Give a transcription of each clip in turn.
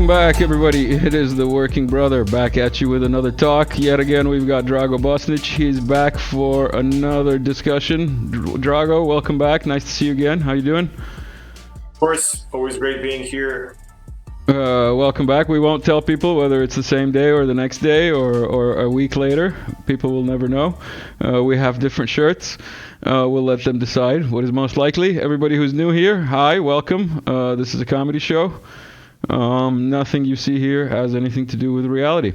Welcome back, everybody. It is the Working Brother back at you with another talk. Yet again, we've got Drago Bosnic. He's back for another discussion. Drago, welcome back. Nice to see you again. How you doing? Of course, always great being here. Welcome back. We won't tell people whether it's the same day or the next day or a week later. People will never know. We have different shirts. We'll let them decide what is most likely. Everybody who's new here, hi, welcome. This is a comedy show. Nothing you see here has anything to do with reality.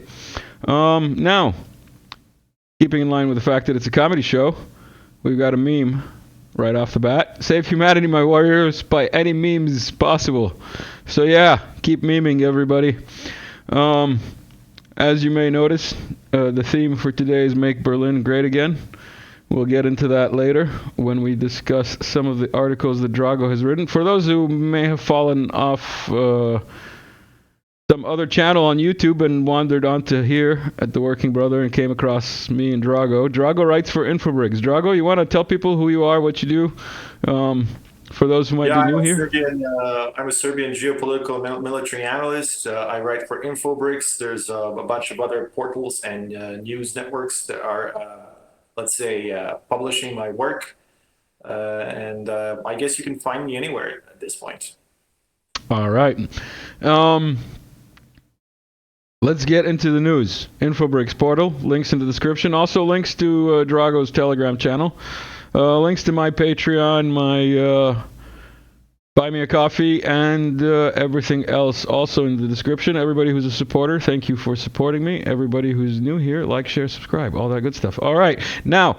Now, keeping in line with the fact that it's a comedy show, we've got a meme right off the bat. Save humanity, my warriors, by any means possible. So yeah, keep memeing, everybody. As you may notice, the theme for today is Make Berlin Great Again. We'll get into that later when we discuss some of the articles that Drago has written. For those who may have fallen off some other channel on YouTube and wandered onto here at The Working Brother and came across me and Drago. Drago writes for Infobricks. Drago, you want to tell people who you are, what you do, for those who might be new here? I'm a Serbian geopolitical military analyst. I write for Infobricks. There's a bunch of other portals and news networks that are publishing my work. And I guess you can find me anywhere at this point. All right. Let's get into the news. Infobricks portal, links in the description. Also links to Drago's Telegram channel. Links to my Patreon, my Buy Me a Coffee, and everything else also in the description. Everybody who's a supporter, thank you for supporting me. Everybody who's new here, like, share, subscribe, all that good stuff. All right. Now,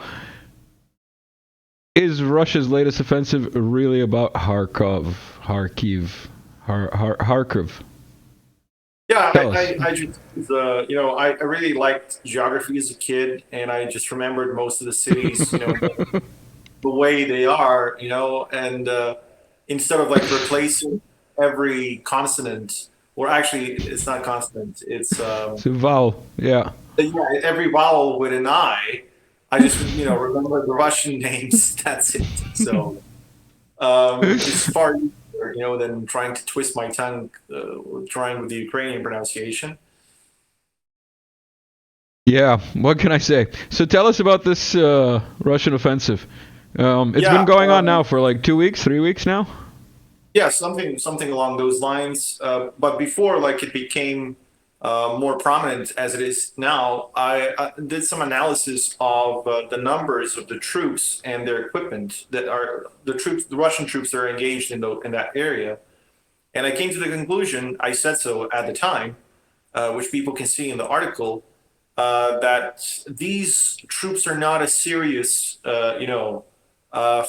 is Russia's latest offensive really about Harkov? Yeah, I just, I really liked geography as a kid, and I just remembered most of the cities, the way they are, and instead of like replacing every consonant, or actually, it's not consonant, it's a vowel, yeah. Every vowel with an I just, remember the Russian names, that's it. So it's far easier, than trying to twist my tongue, trying with the Ukrainian pronunciation. Yeah, what can I say? So tell us about this Russian offensive. It's been going on now for like 2 weeks, 3 weeks now? Yeah, something along those lines. But before, like, it became more prominent as it is now, I did some analysis of the numbers of the troops and their equipment that are the Russian troops that are engaged in that area, and I came to the conclusion, I said so at the time, which people can see in the article, that these troops are not a serious,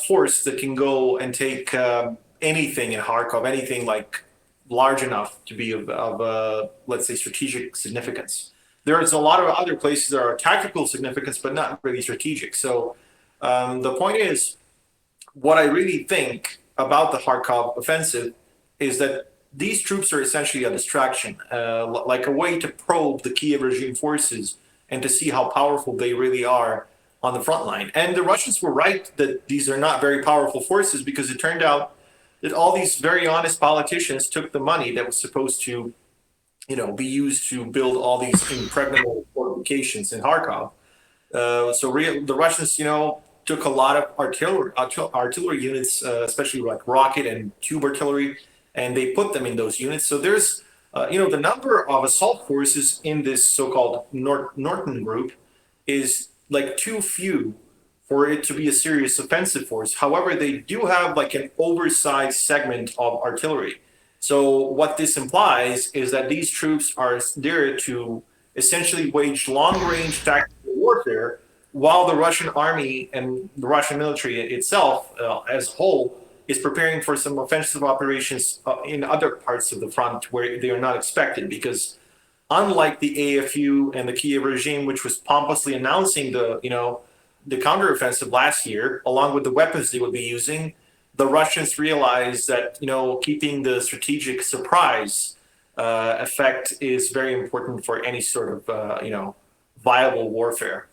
force that can go and take anything in Kharkov, anything like large enough to be of let's say, strategic significance. There's a lot of other places that are tactical significance, but not really strategic. So the point is, what I really think about the Kharkov offensive is that these troops are essentially a distraction, like a way to probe the Kiev regime forces and to see how powerful they really are on the front line. And the Russians were right that these are not very powerful forces, because it turned out that all these very honest politicians took the money that was supposed to, be used to build all these impregnable fortifications in Kharkov. The Russians, took a lot of artillery units, especially like rocket and tube artillery, and they put them in those units. So there's, the number of assault forces in this so-called Norton group is like too few for it to be a serious offensive force. However, they do have like an oversized segment of artillery. So what this implies is that these troops are there to essentially wage long-range tactical warfare, while the Russian army and the Russian military itself, as a whole, is preparing for some offensive operations in other parts of the front where they are not expected. Because unlike the AFU and the Kiev regime, which was pompously announcing the counteroffensive last year, along with the weapons they would be using, the Russians realized that, keeping the strategic surprise effect is very important for any sort of, viable warfare.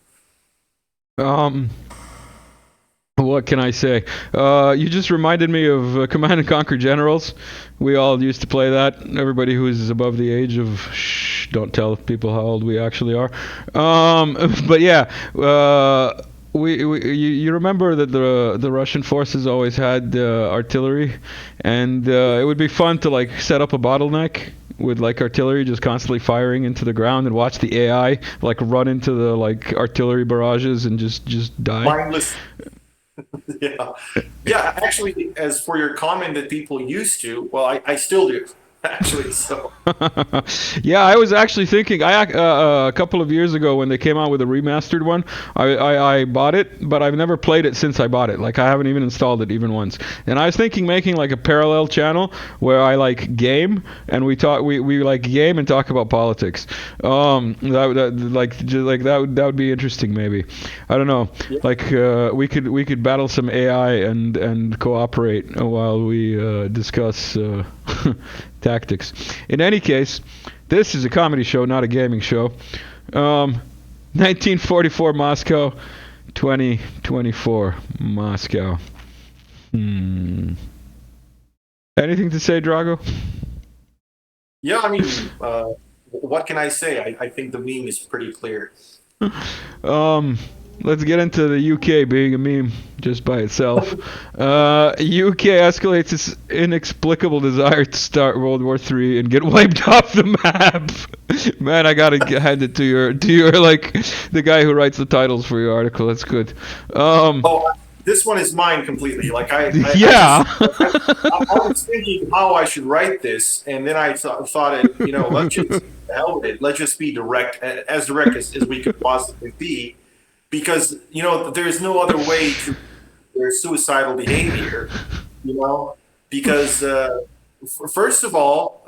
What can I say? You just reminded me of Command and Conquer Generals. We all used to play that. Everybody who's above the age of don't tell people how old we actually are. But yeah, you remember that the Russian forces always had artillery, and it would be fun to like set up a bottleneck with like artillery just constantly firing into the ground and watch the AI like run into the like artillery barrages and just die. Mindless. Yeah. Yeah. Actually, as for your comment that people used to, well, I still do. Actually, so Yeah, I was actually thinking. A couple of years ago when they came out with a remastered one, I bought it, but I've never played it since I bought it. Like I haven't even installed it even once. And I was thinking making like a parallel channel where I like game and we like game and talk about politics. That would be interesting maybe. I don't know. yeah. Like we could battle some AI and cooperate while we discuss tactics. In any case, this is a comedy show, not a gaming show. 1944 Moscow, 2024 Moscow. Anything to say, Drago? Yeah, I mean, what can I say? I think the meme is pretty clear. Let's get into the UK being a meme just by itself. UK escalates its inexplicable desire to start World War III and get wiped off the map. Man, I gotta hand it to your like the guy who writes the titles for your article. That's good. Oh, this one is mine completely. Like yeah. I was thinking how I should write this, and then I thought it. Let's just hell with it. Let's just be direct as we could possibly be. Because there's no other way to their suicidal behavior, because first of all,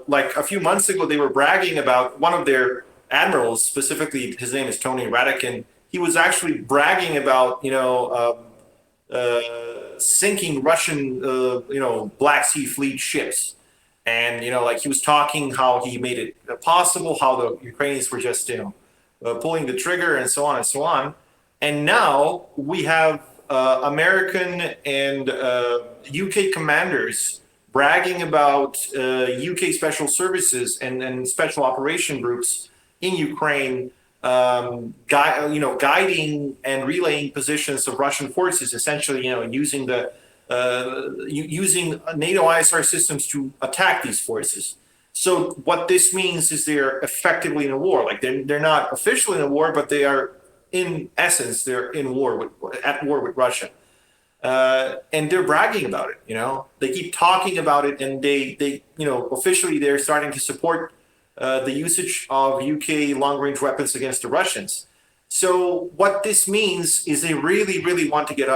like a few months ago, they were bragging about one of their admirals, specifically his name is Tony Radakin. He was actually bragging about sinking Russian Black Sea Fleet ships, and like he was talking how he made it possible, how the Ukrainians were just pulling the trigger and so on and so on. And now we have American and UK commanders bragging about UK special services and special operation groups in Ukraine, guiding and relaying positions of Russian forces, essentially, using using NATO ISR systems to attack these forces. So what this means is they're effectively in a war. Like they're not officially in a war, but they are, in essence, they're at war with Russia, and they're bragging about it. They keep talking about it, and they officially they're starting to support the usage of UK long-range weapons against the Russians. So what this means is they really, really want to get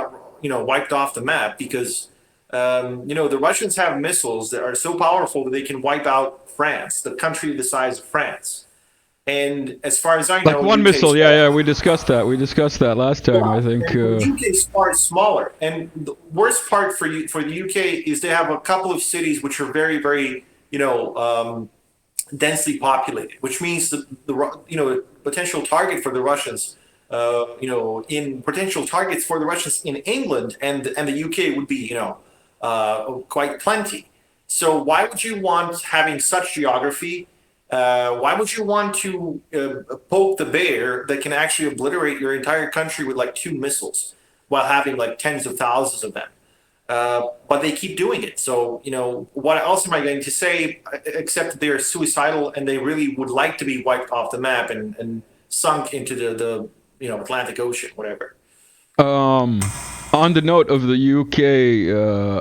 wiped off the map because the Russians have missiles that are so powerful that they can wipe out France, the country the size of France. And as far as I know, like one missile, yeah, we discussed that. We discussed that last time, I think. The UK is far smaller, and the worst part for the UK is they have a couple of cities which are very, very, densely populated, which means the potential target for the Russians, in potential targets for the Russians in England and the UK would be, quite plenty. So why would you want having such geography? Why would you want to poke the bear that can actually obliterate your entire country with like 2 missiles while having like tens of thousands of them? But they keep doing it. So, what else am I going to say except that they're suicidal and they really would like to be wiped off the map and sunk into the Atlantic Ocean, whatever. On the note of the UK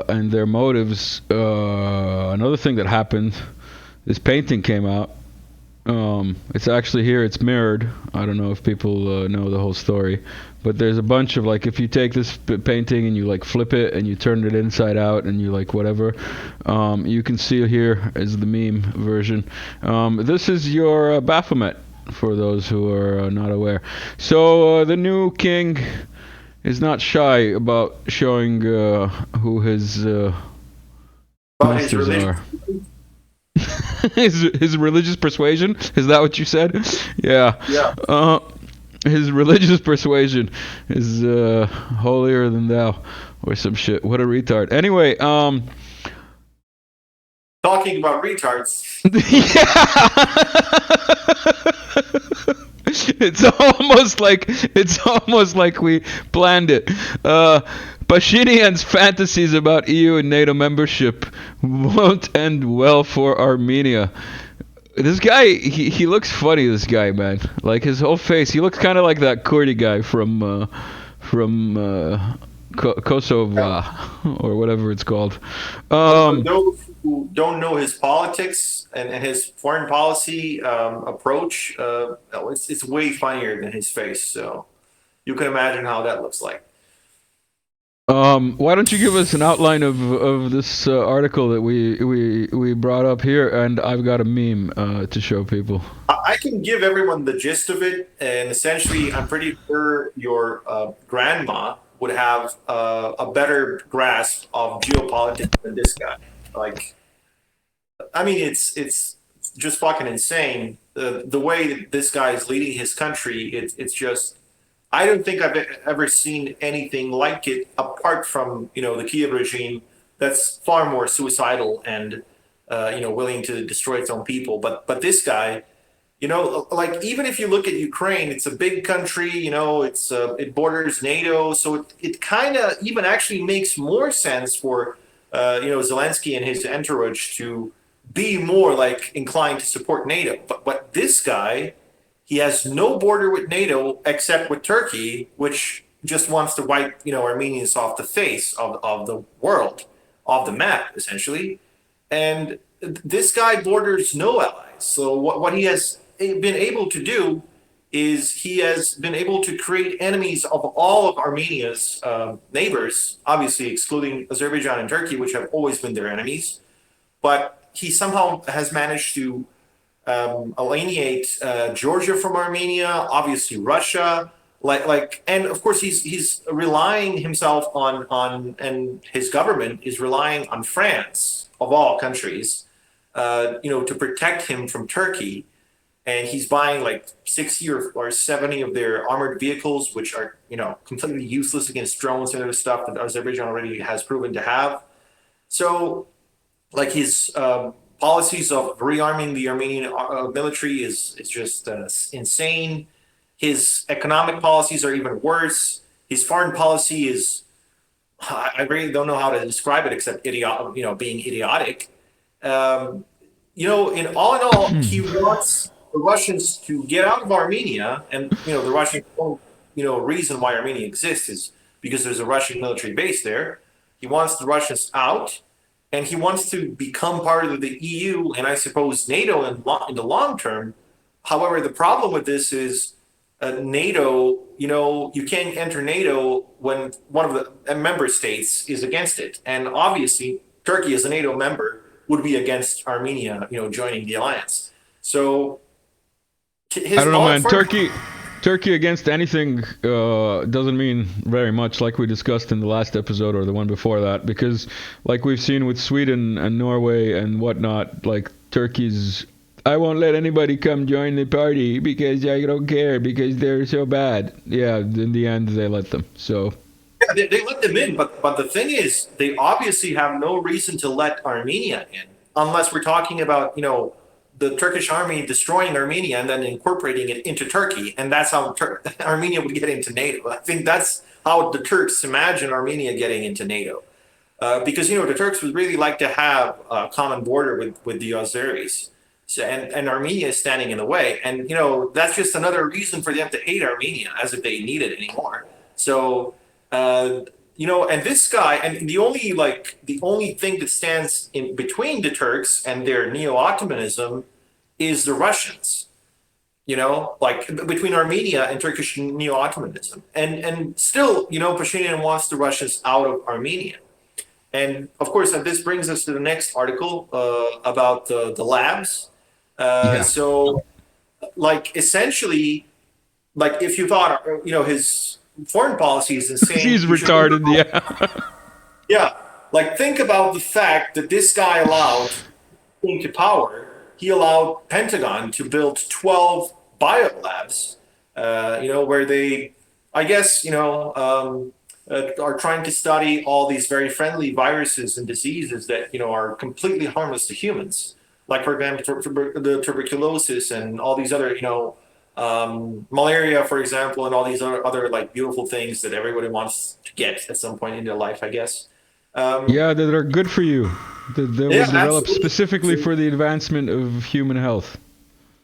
and their motives, another thing that happened, this painting came out. It's actually here, it's mirrored. I don't know if people know the whole story, but there's a bunch of like, if you take this painting and you like flip it and you turn it inside out and you like whatever, you can see here is the meme version. This is your Baphomet, for those who are not aware. So the new king is not shy about showing who his masters are. his religious persuasion, is that what you said? Yeah. His religious persuasion is holier than thou, or some shit. What a retard. Anyway, Talking about retards. It's almost like we planned it. Pashinyan's fantasies about EU and NATO membership won't end well for Armenia. This guy, he looks funny. This guy, man, like his whole face. He looks kind of like that Kurdi guy from Kosovo or whatever it's called. For those who don't know his politics and his foreign policy approach, it's way funnier than his face. So you can imagine how that looks like. Why don't you give us an outline of this article that we brought up here, and I've got a meme to show people. I can give everyone the gist of it, and essentially, I'm pretty sure your grandma would have a better grasp of geopolitics than this guy. Like, I mean, it's just fucking insane. The way that this guy is leading his country, it's just. I don't think I've ever seen anything like it apart from, the Kiev regime that's far more suicidal and, willing to destroy its own people. But this guy, like even if you look at Ukraine, it's a big country, it borders NATO. So it kind of even actually makes more sense for, Zelensky and his entourage to be more like inclined to support NATO. But this guy, he has no border with NATO except with Turkey, which just wants to wipe, Armenians off the face of the world, off the map, essentially. And this guy borders no allies. So what he has been able to do is he has been able to create enemies of all of Armenia's neighbors, obviously excluding Azerbaijan and Turkey, which have always been their enemies. But he somehow has managed to alienate Georgia from Armenia, obviously Russia, and of course he's relying himself on and his government is relying on France of all countries, to protect him from Turkey, and he's buying like 60 or 70 of their armored vehicles, which are completely useless against drones and other stuff that Azerbaijan already has proven to have. So, like his policies of rearming the Armenian military is just insane. His economic policies are even worse. His foreign policy is, I really don't know how to describe it except being idiotic. In all, he wants the Russians to get out of Armenia, and the Russian reason why Armenia exists is because there's a Russian military base there. He wants the Russians out. And he wants to become part of the EU and I suppose NATO in the long term. However, the problem with this is NATO, you can't enter NATO when one of the member states is against it. And obviously, Turkey as a NATO member would be against Armenia, joining the alliance. So I don't know, man. Turkey against anything doesn't mean very much, like we discussed in the last episode or the one before that, because like we've seen with Sweden and Norway and whatnot, like Turkey's, I won't let anybody come join the party because I don't care because they're so bad. Yeah, in the end they let them. So yeah, they let them in, but the thing is, they obviously have no reason to let Armenia in unless we're talking about the Turkish army destroying Armenia and then incorporating it into Turkey. And that's how Armenia would get into NATO. I think that's how the Turks imagine Armenia getting into NATO. Because, the Turks would really like to have a common border with the Azeris. So, and Armenia is standing in the way. And, that's just another reason for them to hate Armenia, as if they need it anymore. So, and this guy, and the only thing that stands in between the Turks and their neo-Ottomanism is the Russians, between Armenia and Turkish neo-Ottomanism. And still, Pashinyan wants the Russians out of Armenia. And of course, this brings us to the next article about the labs. So, essentially, if you thought, his foreign policy is insane. He's retarded, yeah. Yeah, think about the fact that this guy allowed into power. He allowed Pentagon to build 12 biolabs where they, I guess, are trying to study all these very friendly viruses and diseases that, are completely harmless to humans. Like, for example, the tuberculosis and all these other, malaria, for example, and all these other like beautiful things that everybody wants to get at some point in their life, I guess. Yeah, that are good for you. That Yeah, was developed absolutely. specifically for the advancement of human health.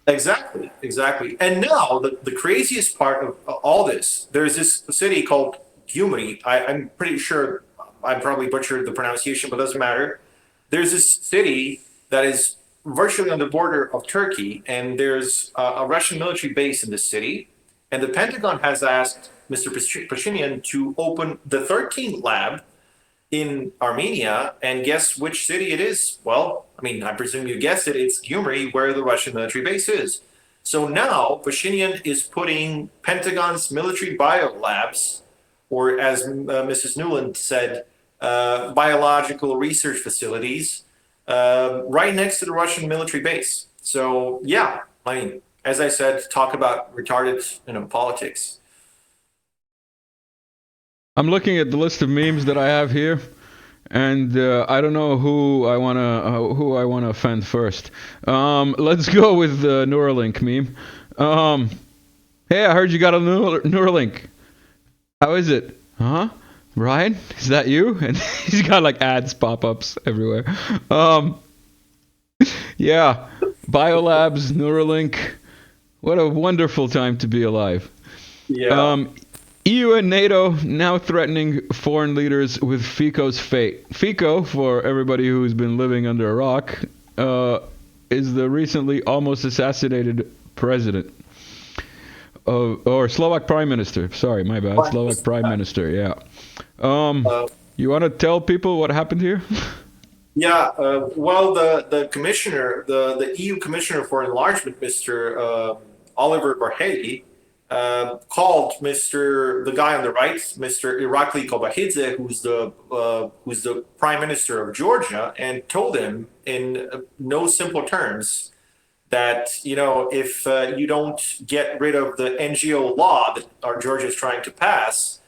Exactly, exactly. And now the craziest part of all this, there's this city called Gyumri. I'm pretty sure I probably butchered the pronunciation, but doesn't matter. There's this city that is virtually on the border of Turkey, and there's a Russian military base in this city. And the Pentagon has asked Mr. Pashinyan to open the 13th lab in Armenia, and guess which city it is? Well, I mean, I presume you guessed it. It's Gyumri, where the Russian military base is. So now Pashinyan is putting Pentagon's military biolabs, or as Mrs. Newland said, biological research facilities, right next to the Russian military base. So yeah, I mean, as I said, talk about retarded, politics. I'm looking at the list of memes that I have here, and I don't know who I wanna offend first. Let's go with the Neuralink meme. Hey, I heard you got a Neuralink. How is it? Huh? Ryan, is that you? And he's got like ads pop-ups everywhere. Um, yeah, biolabs, Neuralink. What a wonderful time to be alive. Yeah. Um, EU and NATO now threatening foreign leaders with Fico's fate. Fico, for everybody who's been living under a rock, is the recently almost assassinated president. Or Slovak Prime Minister. Sorry, my bad. Slovak Prime Minister, yeah. Uh, You want to tell people what happened here? Yeah, well, the commissioner, the EU commissioner for enlargement, Mr. Oliver Barheli, called the guy on the right, Mr. Irakli Kobahidze, who's the prime minister of Georgia, and told him in no simple terms that if you don't get rid of the NGO law that our Georgia is trying to pass,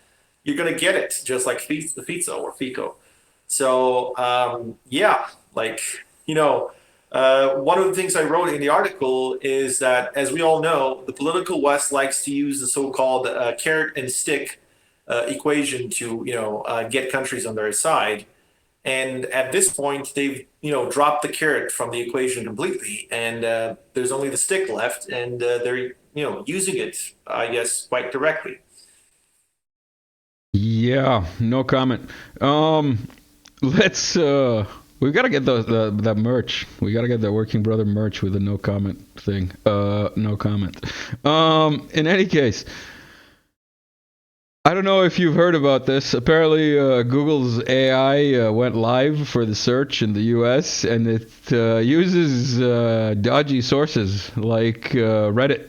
you're going to get it, just like FISO or FICO. So yeah, like one of the things I wrote in the article is that, as we all know, the political West likes to use the so-called carrot and stick equation to get countries on their side. And at this point, they've dropped the carrot from the equation completely, and there's only the stick left, and they're using it, I guess, quite directly. Yeah, no comment. Let's we gotta get that merch. We gotta get that Working Brother merch with the no comment thing. No comment. In any case, I don't know if you've heard about this. Apparently, Google's AI went live for the search in the U.S. and it uses dodgy sources like Reddit.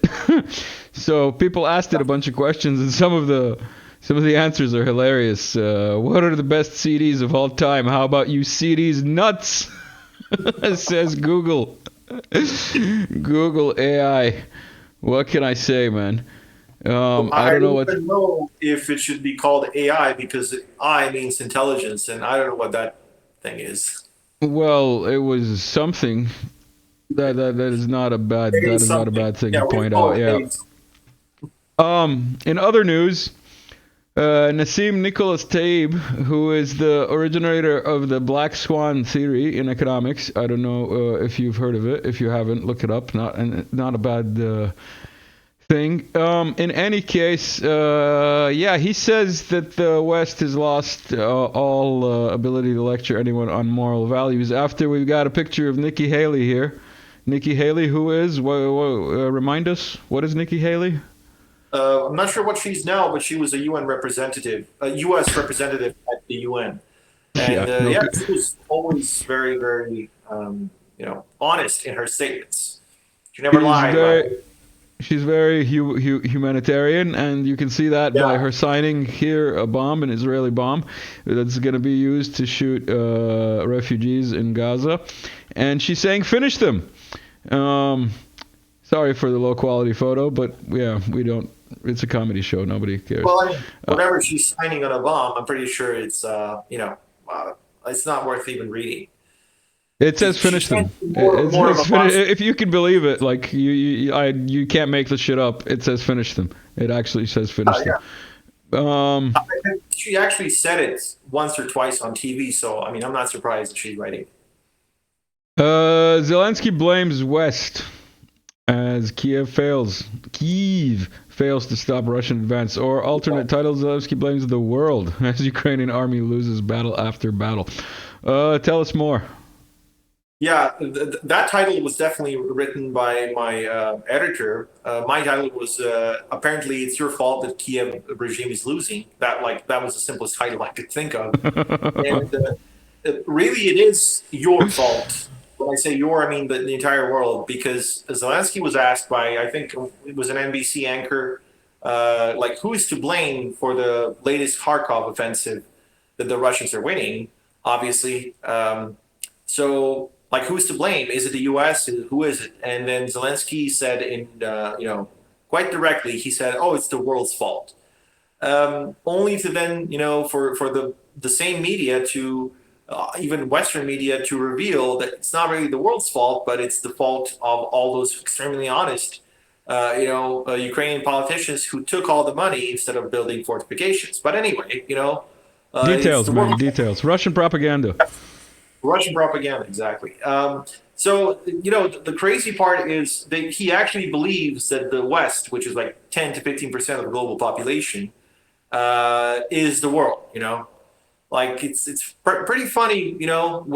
So people asked it a bunch of questions, and some of the answers are hilarious. What are the best CDs of all time? How about you CDs nuts? Says Google. Google AI. What can I say, man? I I don't know don't what. even know if it should be called AI, because I means intelligence, and I don't know what that thing is. Well, it was something that is not a bad Maybe that is not a something. bad thing Yeah, to we'll point call out. it Yeah. AIDS. In other news, Nassim Nicholas Taib, who is the originator of the Black Swan theory in economics. I don't know if you've heard of it. If you haven't, look it up. Not a bad thing. In any case, yeah, he says that the West has lost all ability to lecture anyone on moral values. After we've got a picture of Nikki Haley here. Nikki Haley, who is? Remind us, what is Nikki Haley? I'm not sure what she's now, but she was a UN representative, a U.S. representative at the UN, Yeah, and no yeah, good. she was always very, very, honest in her statements. She never She's lied about very it. she's very humanitarian, and you can see that by Yeah, her signing here a bomb, an Israeli bomb, that's going to be used to shoot refugees in Gaza, and she's saying finish them. Um, Sorry for the low quality photo, but yeah, we don't. It's a comedy show. Nobody cares. Well, I mean, whatever she's signing on a bomb, I'm pretty sure it's it's not worth even reading. It says finish them. If you can believe it, like you can't make the shit up. It says finish them. It actually says finish them. She actually said it once or twice on TV, so I mean, I'm not surprised that she's writing. Zelensky blames West as Kiev fails to stop Russian advance. Or alternate title: Zelensky blames the world as Ukrainian army loses battle after battle. Tell us more. Yeah, that title was definitely written by my editor. My title was apparently it's your fault that Kiev regime is losing. That was the simplest title I could think of. And really, it is your fault. When I say your, I mean the entire world, because Zelensky was asked by, I think it was an NBC anchor, who is to blame for the latest Kharkov offensive that the Russians are winning, obviously. So, who's to blame? Is it the U.S.? Who is it? And then Zelensky said, quite directly, he said, "Oh, it's the world's fault." Only to then, for the same media to, even Western media, to reveal that it's not really the world's fault, but it's the fault of all those extremely honest, Ukrainian politicians who took all the money instead of building fortifications. But anyway, details, man, details. Russian propaganda. Russian propaganda, exactly. So, the crazy part is that he actually believes that the West, which is like 10 to 15% of the global population, is the world, It's pretty funny,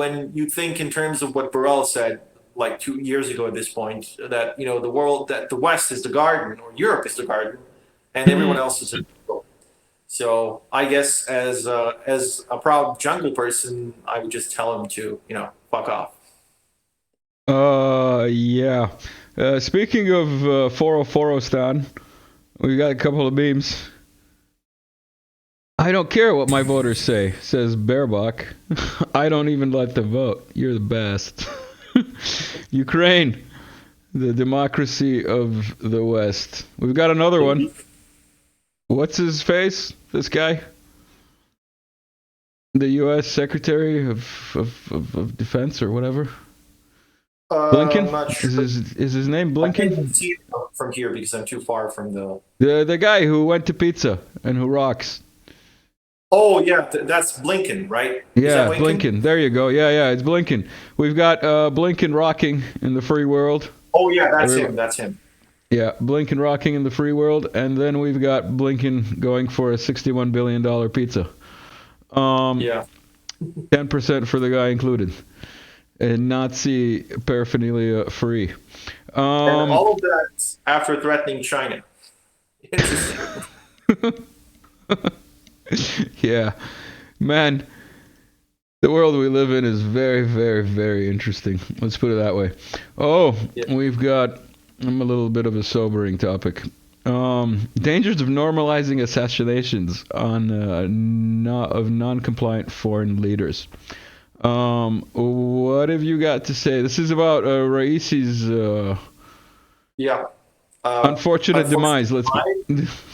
when you think in terms of what Burrell said, 2 years ago at this point, that, the world, that the West is the garden, or Europe is the garden, and everyone else is the jungle. So I guess as a proud jungle person, I would just tell him to, fuck off. Yeah. Speaking of 404 Stan, we got a couple of memes. I don't care what my voters say, says Baerbock. I don't even let them vote. You're the best. Ukraine, the democracy of the West. We've got another one. What's his face? This guy? The U.S. Secretary of Defense or whatever? Blinken? I'm not sure. Is his name Blinken? I can't see it from here because I'm too far from the guy who went to pizza and who rocks. Oh, yeah, that's Blinken, right? Yeah, Blinken? There you go. Yeah, it's Blinken. We've got Blinken rocking in the free world. Oh, yeah, that's him. Yeah, Blinken rocking in the free world, and then we've got Blinken going for a $61 billion pizza. 10% for the guy included. And Nazi paraphernalia free. And all of that after threatening China. Interesting. Yeah. Man, the world we live in is very, very, very interesting. Let's put it that way. We've got a little bit of a sobering topic. Dangers of normalizing assassinations of non-compliant foreign leaders. What have you got to say? This is about Raisi's unfortunate demise.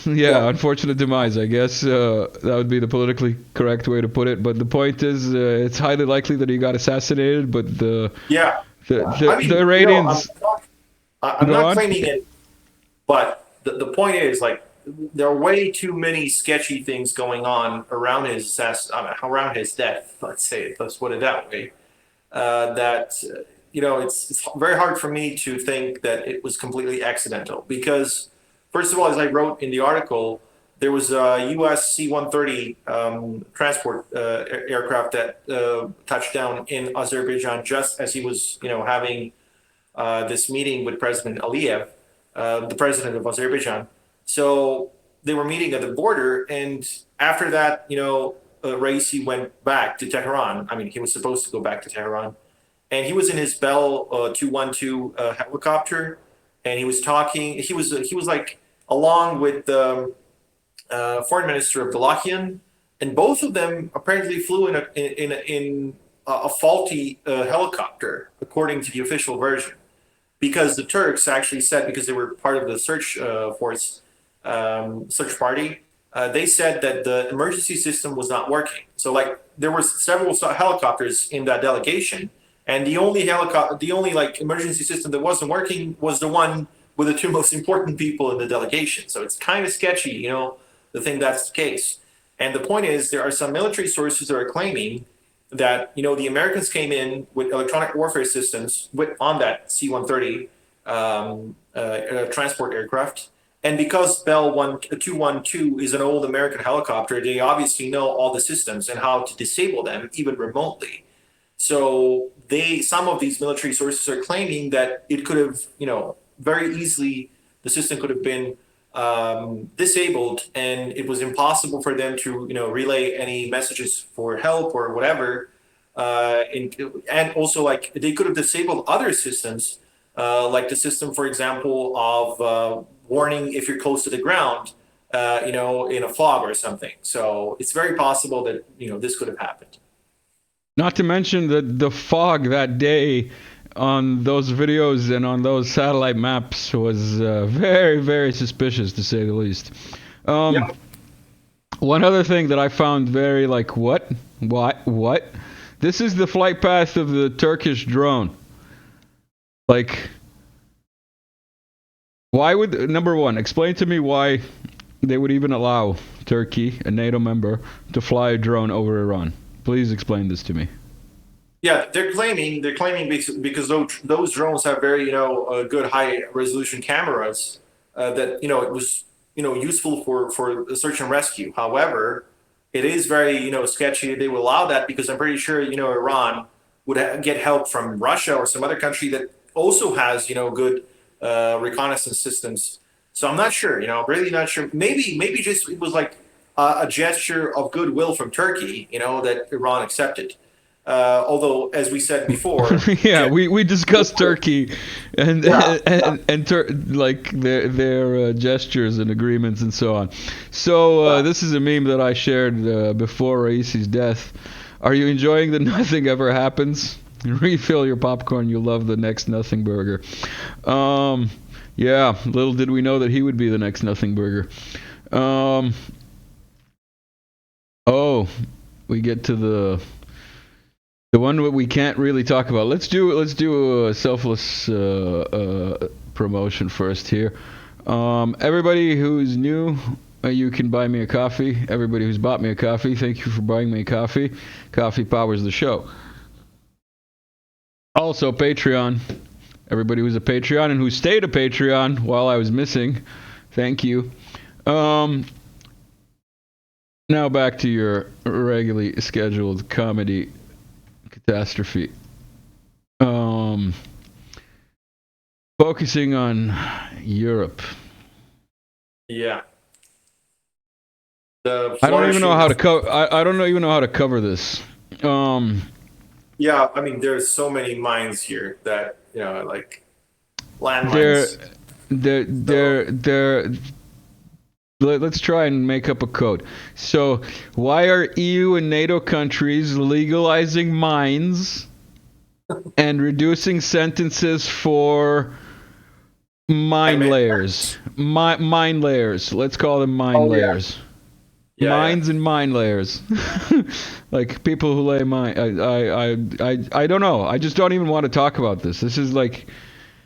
Unfortunate demise. I guess that would be the politically correct way to put it. But the point is, it's highly likely that he got assassinated. But the Iranians. I'm not claiming it, but the point is, there are way too many sketchy things going on around his death. Let's put it that way. It's very hard for me to think that it was completely accidental because, first of all, as I wrote in the article, there was a U.S. C-130 transport aircraft that touched down in Azerbaijan just as he was, having this meeting with President Aliyev, the president of Azerbaijan. So they were meeting at the border, and after that, Raisi went back to Tehran. I mean, he was supposed to go back to Tehran. And he was in his Bell 212 helicopter, and he was talking. He was along with the foreign minister of Galakian, and both of them apparently flew in a faulty helicopter, according to the official version, because the Turks actually said, because they were part of the search force, search party, they said that the emergency system was not working. So like there were several helicopters in that delegation, and the only like emergency system that wasn't working was the one with the two most important people in the delegation. So it's kind of sketchy, you know, the thing that's the case. And the point is, there are some military sources that are claiming that, you know, the Americans came in with electronic warfare systems on that C-130 transport aircraft. And because Bell 212 is an old American helicopter, they obviously know all the systems and how to disable them, even remotely. So some of these military sources are claiming that it could have, you know, very easily, the system could have been disabled, and it was impossible for them to, you know, relay any messages for help or whatever. And also, like, they could have disabled other systems, like the system, for example, of warning if you're close to the ground, you know, in a fog or something. So it's very possible that, you know, this could have happened. Not to mention that the fog that day on those videos and on those satellite maps was very, very suspicious, to say the least. Yeah. One other thing that I found very like, what? This is the flight path of the Turkish drone. Like, why would, number one, explain to me why they would even allow Turkey, a NATO member, to fly a drone over Iran. Please explain this to me. Yeah, they're claiming because those drones have very, you know, good high resolution cameras, that, you know, it was, you know, useful for search and rescue. However, it is very, you know, sketchy. They will allow that because I'm pretty sure, you know, Iran would get help from Russia or some other country that also has, you know, good reconnaissance systems. So I'm not sure, you know, I'm really not sure. Maybe just it was like a gesture of goodwill from Turkey, you know, that Iran accepted. Although, as we said before, yeah, we discussed Turkey and yeah. like their gestures and agreements and so on. So this is a meme that I shared before Raisi's death. Are you enjoying the nothing ever happens? Refill your popcorn. You'll love the next nothing burger. Yeah, little did we know that he would be the next nothing burger. Oh, we get to the one that we can't really talk about. Let's do a selfless promotion first here. Everybody who's new, you can buy me a coffee. Everybody who's bought me a coffee, thank you for buying me a coffee. Coffee powers the show. Also, Patreon. Everybody who's a Patreon and who stayed a Patreon while I was missing, thank you. Now back to your regularly scheduled comedy catastrophe. Focusing on Europe. Yeah. I don't even know how to cover. I don't even know how to cover this. Yeah, I mean, there's so many mines here that, you know, like landmines. Let's try and make up a code. So, why are EU and NATO countries legalizing mines and reducing sentences for mine layers? Mine layers. Let's call them mine layers. Yeah, mines and mine layers. Like people who lay mine. I don't know. I just don't even want to talk about this. This is like,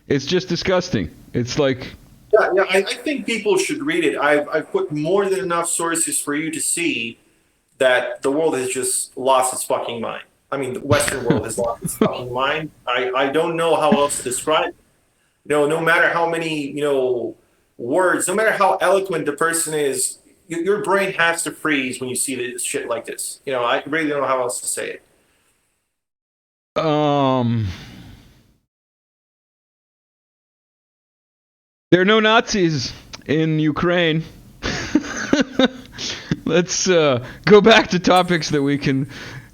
it's just disgusting. It's like. Yeah, I think people should read it. I've put more than enough sources for you to see that the world has just lost its fucking mind. I mean, the Western world has lost its fucking mind. I don't know how else to describe it. You know, no matter how many, you know, words, no matter how eloquent the person is, your brain has to freeze when you see this shit like this. You know, I really don't know how else to say it. There are no Nazis in Ukraine. Let's go back to topics that we can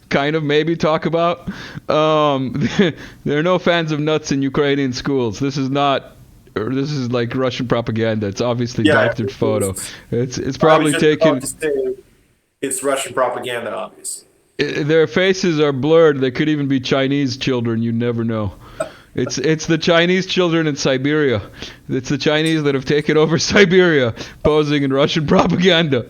kind of maybe talk about. There are no fans of nuts in Ukrainian schools. This is like Russian propaganda. It's obviously doctored photo. It's probably taken. It's Russian propaganda, obviously. Their faces are blurred. They could even be Chinese children. You never know. It's the Chinese children in Siberia. It's the Chinese that have taken over Siberia, posing in Russian propaganda.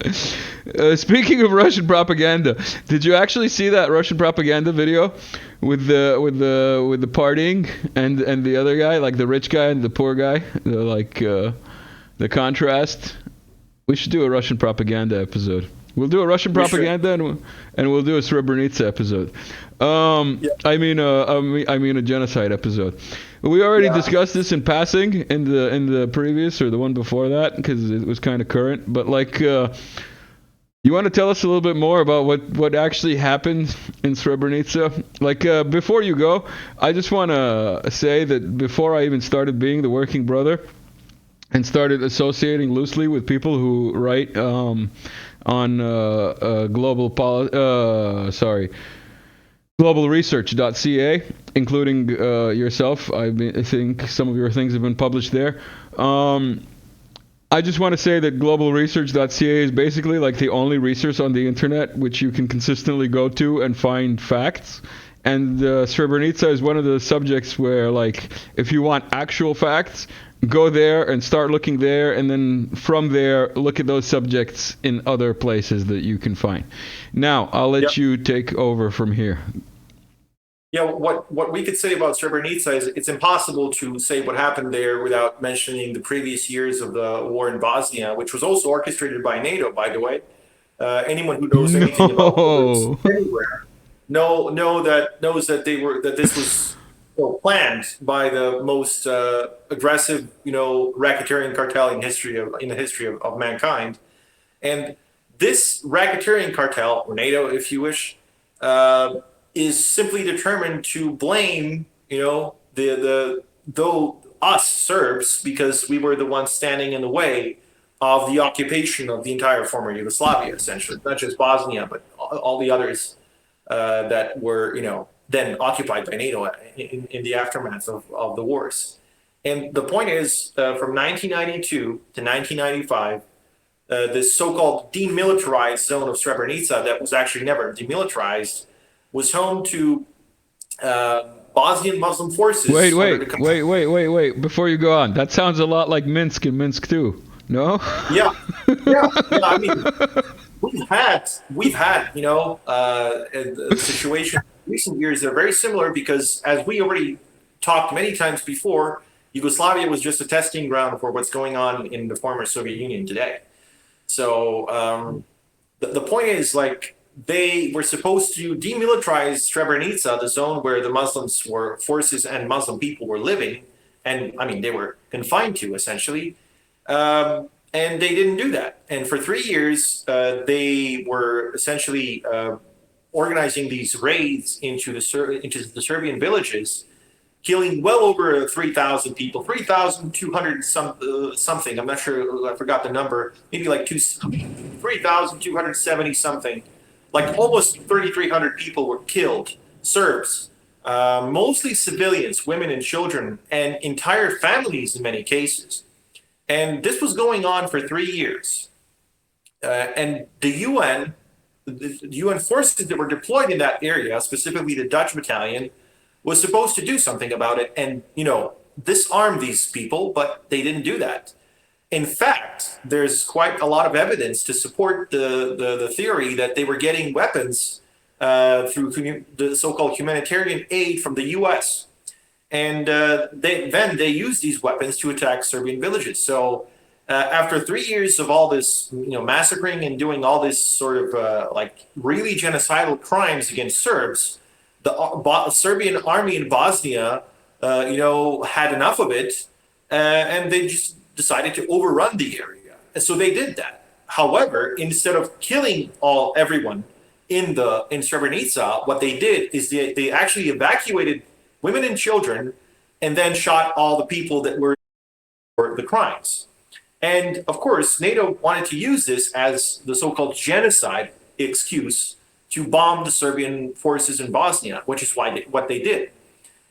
Speaking of Russian propaganda, did you actually see that Russian propaganda video with the partying and the other guy, like the rich guy and the poor guy, the contrast? We should do a Russian propaganda episode. We'll do a Russian propaganda and we'll do a Srebrenica episode. I mean a genocide episode. We already discussed this in passing in the previous or the one before that because it was kind of current. But like, you want to tell us a little bit more about what actually happened in Srebrenica? Like, before you go, I just want to say that before I even started being the working brother and started associating loosely with people who write on globalresearch.ca, including yourself. I think some of your things have been published there. I just want to say that globalresearch.ca is basically like the only resource on the internet which you can consistently go to and find facts. And Srebrenica is one of the subjects where, like, if you want actual facts, go there and start looking there, and then from there, look at those subjects in other places that you can find. Now, I'll let you take over from here. Yeah, what we could say about Srebrenica is it's impossible to say what happened there without mentioning the previous years of the war in Bosnia, which was also orchestrated by NATO, by the way. Anyone who knows anything about wars anywhere knows that this was planned by the most aggressive, racketeering cartel in the history of mankind. And this racketeering cartel, or NATO, if you wish, is simply determined to blame, us Serbs, because we were the ones standing in the way of the occupation of the entire former Yugoslavia, essentially, not just Bosnia, but all the others that were, then occupied by NATO in the aftermath of the wars. And the point is, from 1992 to 1995, this so-called demilitarized zone of Srebrenica that was actually never demilitarized was home to Bosnian Muslim forces. Wait. Before you go on, that sounds a lot like Minsk and Minsk 2. No? Yeah. I mean, we've had, a situation in recent years that are very similar because, as we already talked many times before, Yugoslavia was just a testing ground for what's going on in the former Soviet Union today. So the point is, like, they were supposed to demilitarize Srebrenica, the zone where the Muslims were forces and Muslim people were living, and I mean they were confined to essentially, and they didn't do that. And for 3 years, they were essentially organizing these raids into the Serbian villages, killing well over 3,000 people, 3,200 something. I'm not sure. I forgot the number. Maybe like 3,270 something. Like almost 3,300 people were killed, Serbs, mostly civilians, women and children, and entire families in many cases. And this was going on for 3 years. And the UN forces that were deployed in that area, specifically the Dutch battalion, was supposed to do something about it and, disarm these people, but they didn't do that. In fact, there's quite a lot of evidence to support the theory that they were getting weapons through the so-called humanitarian aid from the U.S. And they used these weapons to attack Serbian villages. So after 3 years of all this, massacring and doing all this sort of really genocidal crimes against Serbs, the Serbian army in Bosnia, had enough of it, and they just decided to overrun the area. And so they did that. However, instead of killing everyone in Srebrenica, what they did is they actually evacuated women and children and then shot all the people that were for the crimes. And of course, NATO wanted to use this as the so-called genocide excuse to bomb the Serbian forces in Bosnia, which is what they did.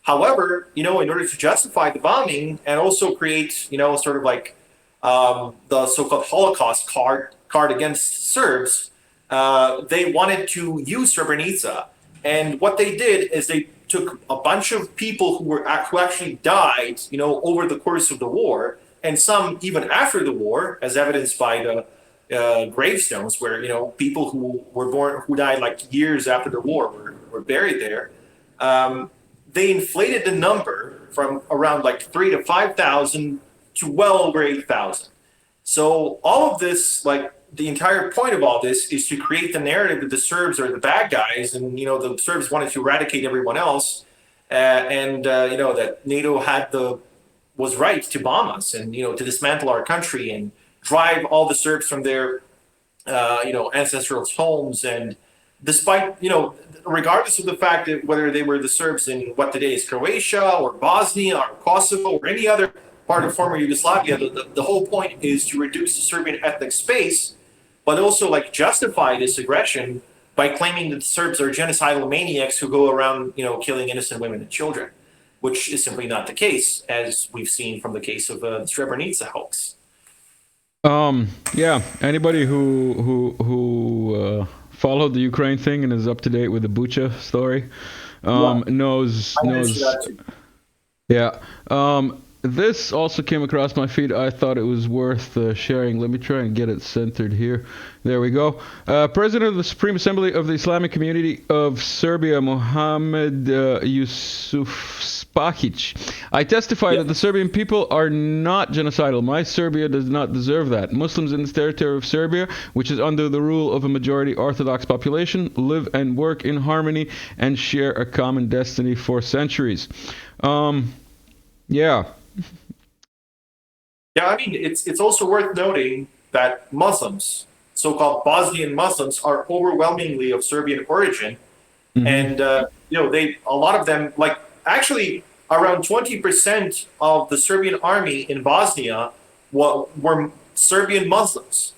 However, in order to justify the bombing and also create, sort of like the so-called Holocaust card against Serbs, they wanted to use Srebrenica And what they did is they took a bunch of people who actually died, over the course of the war, and some even after the war, as evidenced by the gravestones, where people who died like years after the war were buried there. They inflated the number from around like 3,000 to 5,000 to well over 8,000. So all of this, like the entire point of all this, is to create the narrative that the Serbs are the bad guys, and the Serbs wanted to eradicate everyone else, and that NATO was right to bomb us and to dismantle our country and drive all the Serbs from their ancestral homes. And despite regardless of the fact that whether they were the Serbs in what today is Croatia or Bosnia or Kosovo or any other part of former Yugoslavia, the whole point is to reduce the Serbian ethnic space, but also like justify this aggression by claiming that the Serbs are genocidal maniacs who go around, killing innocent women and children, which is simply not the case, as we've seen from the case of the Srebrenica hoax. Yeah. Anybody who followed the Ukraine thing and is up to date with the Bucha story, knows. Yeah. This also came across my feed. I thought it was worth sharing. Let me try and get it centered here. There we go. President of the Supreme Assembly of the Islamic Community of Serbia, Mohamed Yusufspahic. I testify that the Serbian people are not genocidal. My Serbia does not deserve that. Muslims in this territory of Serbia, which is under the rule of a majority Orthodox population, live and work in harmony and share a common destiny for centuries. Yeah. Yeah, I mean, it's also worth noting that Muslims, so-called Bosnian Muslims, are overwhelmingly of Serbian origin, and a lot of them, like actually around 20% of the Serbian army in Bosnia were Serbian Muslims,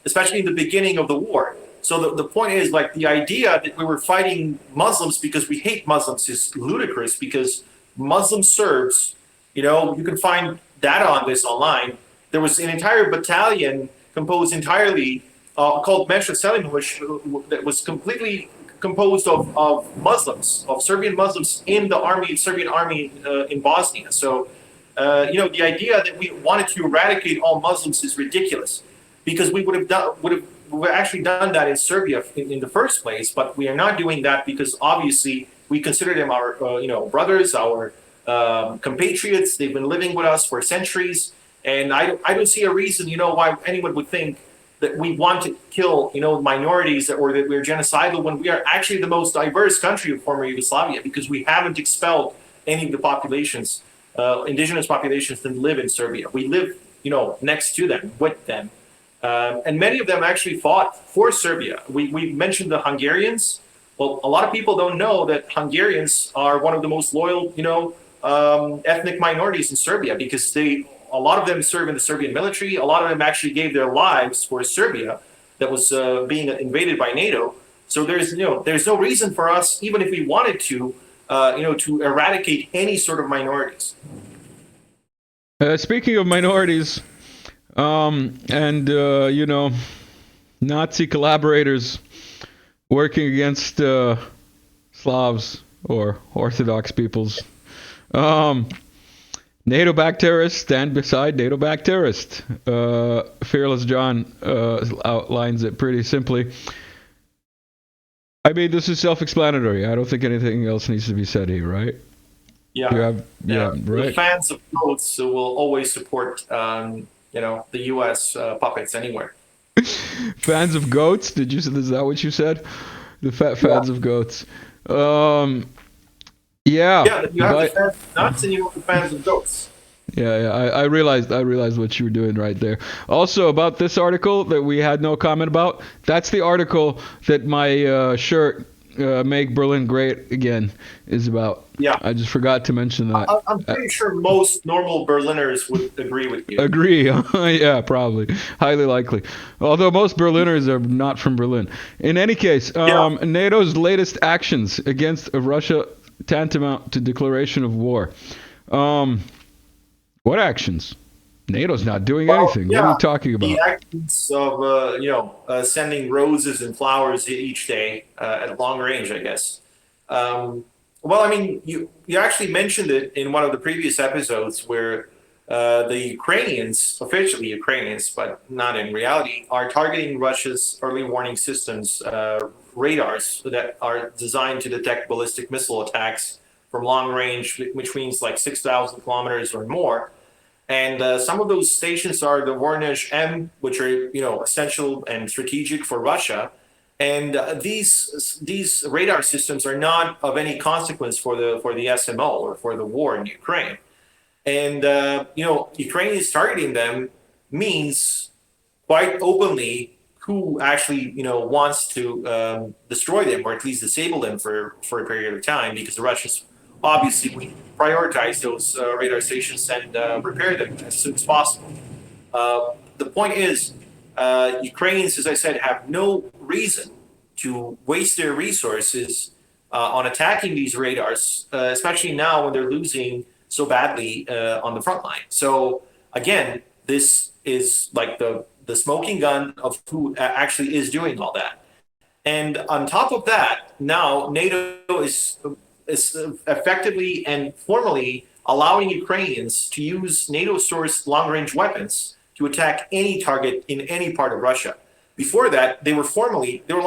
especially in the beginning of the war. So the point is, like, the idea that we were fighting Muslims because we hate Muslims is ludicrous, because Muslim Serbs, you can find data on this online. There was an entire battalion composed entirely called Mesha Selimovic that was completely composed of Muslims, of Serbian Muslims in the Serbian army in Bosnia. So, the idea that we wanted to eradicate all Muslims is ridiculous, because we would have actually done that in Serbia in the first place, but we are not doing that because obviously we consider them our brothers, our compatriots. They've been living with us for centuries, and I don't see a reason why anyone would think that we want to kill minorities, or that we're genocidal, when we are actually the most diverse country of former Yugoslavia, because we haven't expelled any of the populations, indigenous populations that live in Serbia. We live next to them, with them, and many of them actually fought for Serbia. We mentioned the Hungarians. Well, a lot of people don't know that Hungarians are one of the most loyal ethnic minorities in Serbia, because a lot of them serve in the Serbian military. A lot of them actually gave their lives for Serbia that was being invaded by NATO. So there's no reason for us, even if we wanted to eradicate any sort of minorities. Speaking of minorities, Nazi collaborators working against Slavs or Orthodox peoples. NATO-backed terrorists stand beside NATO-backed terrorists. Fearless John outlines it pretty simply. I mean, this is self-explanatory. I don't think anything else needs to be said here, right? Yeah. Right. The fans of goats will always support, the U.S. puppets anywhere. Fans of goats? Is that what you said? The fans of goats. Yeah, you have the fans of nuts and you have the fans of goats. Yeah, I realized what you were doing right there. Also, about this article that we had no comment about, that's the article that my shirt, Make Berlin Great Again, is about. Yeah. I just forgot to mention that. I'm pretty sure most normal Berliners would agree with you. Agree. Yeah, probably. Highly likely. Although most Berliners are not from Berlin. In any case, NATO's latest actions against Russia tantamount to declaration of war. What actions? NATO's not doing anything. What are you talking about? The actions of sending roses and flowers each day at long range, I guess. Well, I mean, you actually mentioned it in one of the previous episodes where the Ukrainians, officially Ukrainians, but not in reality, are targeting Russia's early warning systems, radars that are designed to detect ballistic missile attacks from long range, which means like 6,000 kilometers or more. And some of those stations are the Voronezh M, which are essential and strategic for Russia. And these radar systems are not of any consequence for the SMO or for the war in Ukraine. And Ukraine is targeting them means quite openly who actually wants to destroy them or at least disable them for a period of time, because the Russians obviously would prioritize those radar stations and repair them as soon as possible. The point is, Ukrainians, as I said, have no reason to waste their resources on attacking these radars, especially now when they're losing so badly on the front line. So again, this is like the smoking gun of who actually is doing all that. And on top of that, now NATO is effectively and formally allowing Ukrainians to use NATO-sourced long-range weapons to attack any target in any part of Russia. Before that, they were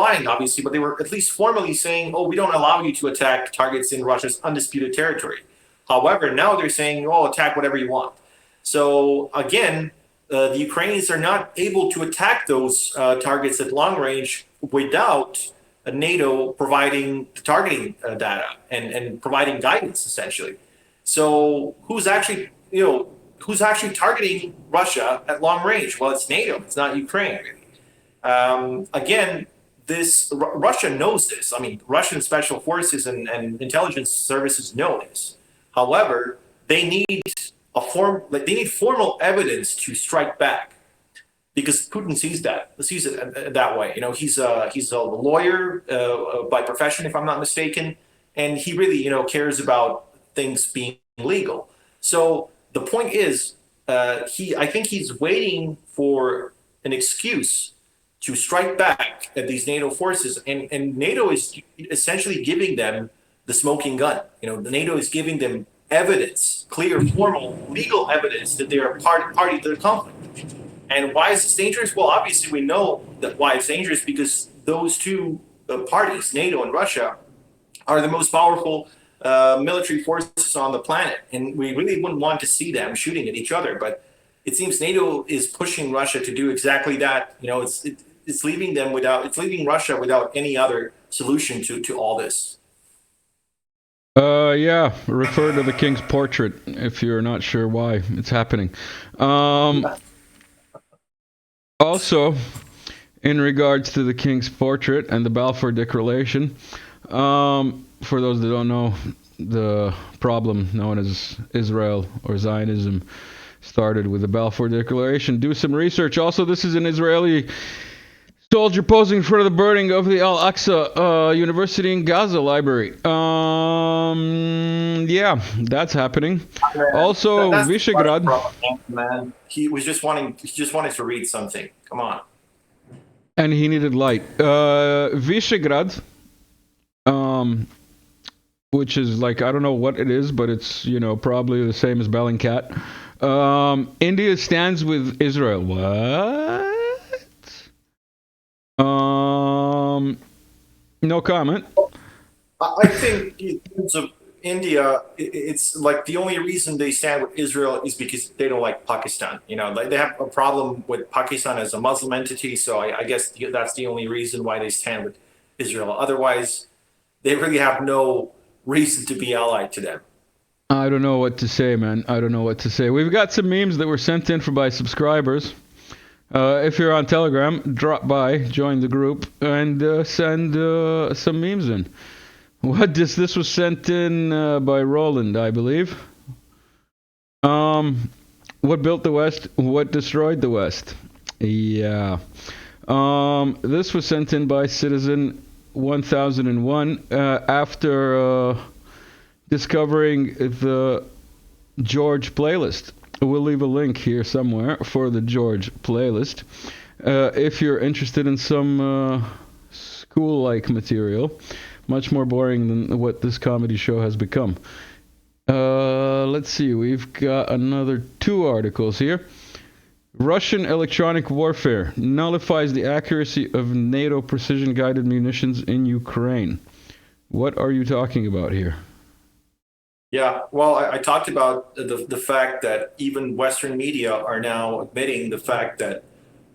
lying, obviously, but they were at least formally saying, oh, we don't allow you to attack targets in Russia's undisputed territory. However, now they're saying, oh, attack whatever you want. So again, the Ukrainians are not able to attack those targets at long range without NATO providing the targeting data and providing guidance, essentially. So who's actually targeting Russia at long range? Well, it's NATO. It's not Ukraine, really. Again, Russia knows this. I mean, Russian special forces and intelligence services know this. However, they need formal evidence to strike back, because Putin sees it that way. He's a lawyer by profession, if I'm not mistaken, and he really cares about things being legal. So the point is, I think he's waiting for an excuse to strike back at these NATO forces, and NATO is essentially giving them the smoking gun. NATO is giving them evidence, clear, formal, legal evidence that they are party to the conflict. And why is this dangerous? Well, obviously we know that why it's dangerous, because those two parties, NATO and Russia, are the most powerful military forces on the planet, and we really wouldn't want to see them shooting at each other. But it seems NATO is pushing Russia to do exactly that. It's leaving Russia without any other solution to all this. Yeah, refer to the king's portrait if you're not sure why it's happening. Also, in regards to the king's portrait and the Balfour Declaration, for those that don't know, the problem known as Israel or Zionism started with the Balfour Declaration. Do some research. Also, this is an Israeli soldier posing in front of the burning of the Al-Aqsa University in Gaza library. Yeah, that's happening. Also, Visegrad. Man, he just wanted to read something. Come on. And he needed light. Visegrad, which is like, I don't know what it is, but it's probably the same as Bellingcat. India stands with Israel. What? No comment. I think in terms of India, it's like the only reason they stand with Israel is because they don't like Pakistan. Like they have a problem with Pakistan as a Muslim entity. So I guess that's the only reason why they stand with Israel. Otherwise, they really have no reason to be allied to them. I don't know what to say, man. I don't know what to say. We've got some memes that were sent in by subscribers. If you're on Telegram, drop by, join the group, and send some memes in. This was sent in by Roland, I believe. What built the West? What destroyed the West? Yeah. This was sent in by Citizen 1001 after discovering the George playlist. We'll leave a link here somewhere for the George playlist. If you're interested in some school-like material. Much more boring than what this comedy show has become. Let's see. We've got another 2 articles here. Russian electronic warfare nullifies the accuracy of NATO precision-guided munitions in Ukraine. What are you talking about here? Yeah, well, I talked about the fact that even Western media are now admitting the fact that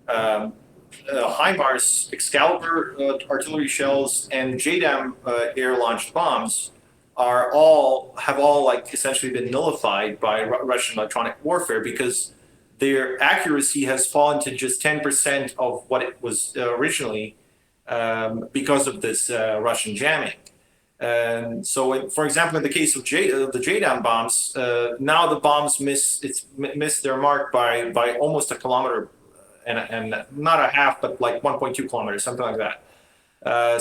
HIMARS, Excalibur artillery shells, and JDAM air-launched bombs have all like essentially been nullified by Russian electronic warfare because their accuracy has fallen to just 10% of what it was originally because of this Russian jamming. And so, for example, in the case of the JDAM bombs, now the bombs miss their mark by almost a kilometer, and not a half, but like 1.2 kilometers, something like that.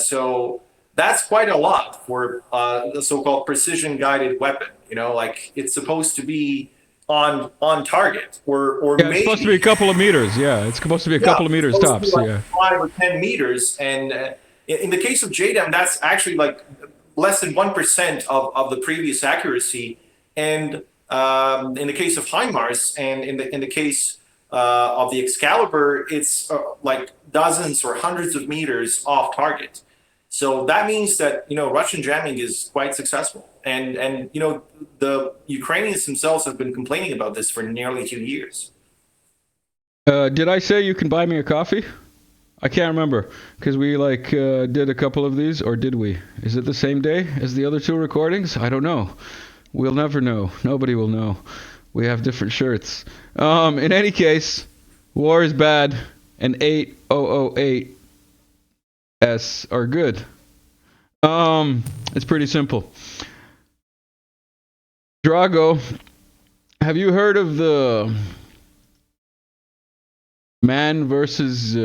So that's quite a lot for the so-called precision-guided weapon. You know, like it's supposed to be on target, or yeah, maybe it's supposed to be a couple of meters. Yeah, it's supposed to be a couple of meters tops. Like yeah, 5 or 10 meters, and in the case of JDAM, that's actually like less than 1% of the previous accuracy, and in the case of HIMARS, and in the case of the Excalibur, it's like dozens or hundreds of meters off target. So that means that Russian jamming is quite successful, and the Ukrainians themselves have been complaining about this for nearly 2 years. Did I say you can buy me a coffee? I can't remember because we did a couple of these, or did we? Is it the same day as the other 2 recordings? I don't know. We'll never know. Nobody will know. We have different shirts. In any case, war is bad, and 8008S are good. It's pretty simple. Drago, have you heard of the man versus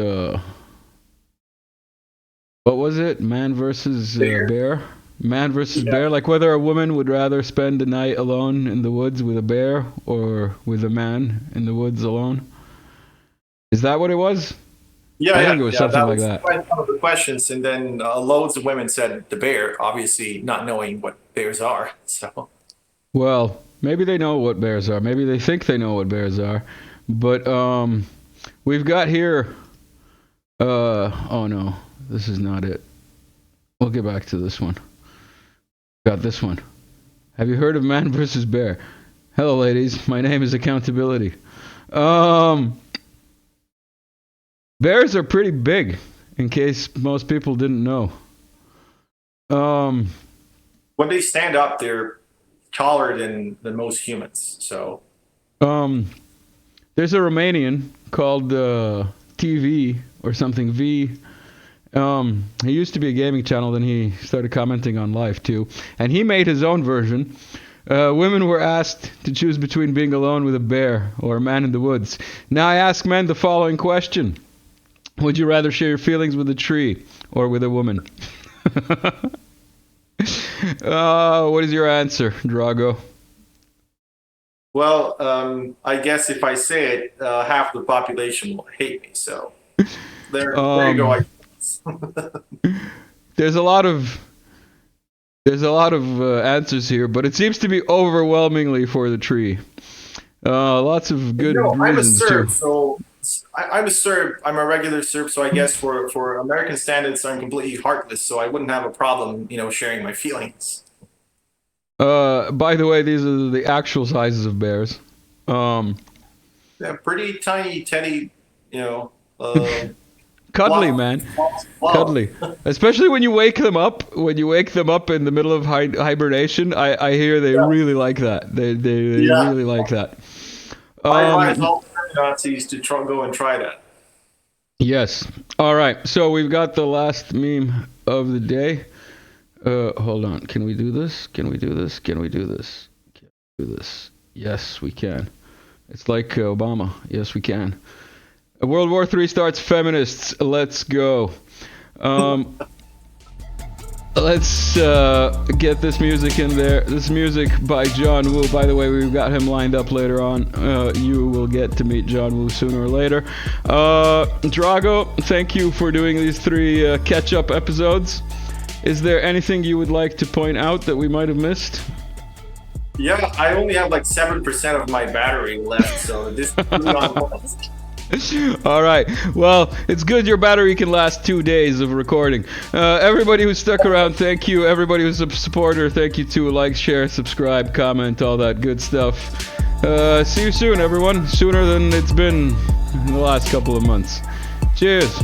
what was it? Man versus bear? Man versus bear? Like whether a woman would rather spend a night alone in the woods with a bear or with a man in the woods alone? Is that what it was? Yeah, I think it was something like that. One of the questions, and then loads of women said the bear, obviously not knowing what bears are. So, well, maybe they know what bears are. Maybe they think they know what bears are. But we've got here. Oh no, this is not it. We'll get back to this one. Got this one. Have you heard of man versus bear? Hello, ladies. My name is Accountability. Bears are pretty big, in case most people didn't know. When they stand up, they're taller than most humans. So, there's a Romanian called TV or something V. He used to be a gaming channel, then he started commenting on live too, and he made his own version. Women were asked to choose between being alone with a bear or a man in the woods. Now I ask men the following question. Would you rather share your feelings with a tree or with a woman? What is your answer, Drago? Well, I guess if I say it, half the population will hate me. So there you go. There's a lot of answers here, but it seems to be overwhelmingly for the tree. Lots of good reasons I'm a Serb, too. so I'm a Serb. I'm a regular Serb, so I guess for American standards, I'm completely heartless. So I wouldn't have a problem, sharing my feelings. By the way, these are the actual sizes of bears. They're pretty tiny, teddy, cuddly, man. Cuddly. Especially when you wake them up. When you wake them up in the middle of hibernation, I hear they really like that. They really like that. I advise all Nazis to go and try that. Yes. All right. So we've got the last meme of the day. Hold on. Can we do this? Can we do this? Can we do this? Can we do this? Yes, we can. It's like Obama. Yes, we can. World War III starts feminists. Let's go. Let's get this music in there. This music by John Woo. By the way, we've got him lined up later on. You will get to meet John Woo sooner or later. Drago, thank you for doing these 3 catch-up episodes. Is there anything you would like to point out that we might have missed? Yeah, I only have like 7% of my battery left, so this is really almost. All right. Well, it's good your battery can last 2 days of recording. Everybody who stuck around, thank you. Everybody who's a supporter, thank you too. Like, share, subscribe, comment, all that good stuff. See you soon, everyone. Sooner than it's been in the last couple of months. Cheers.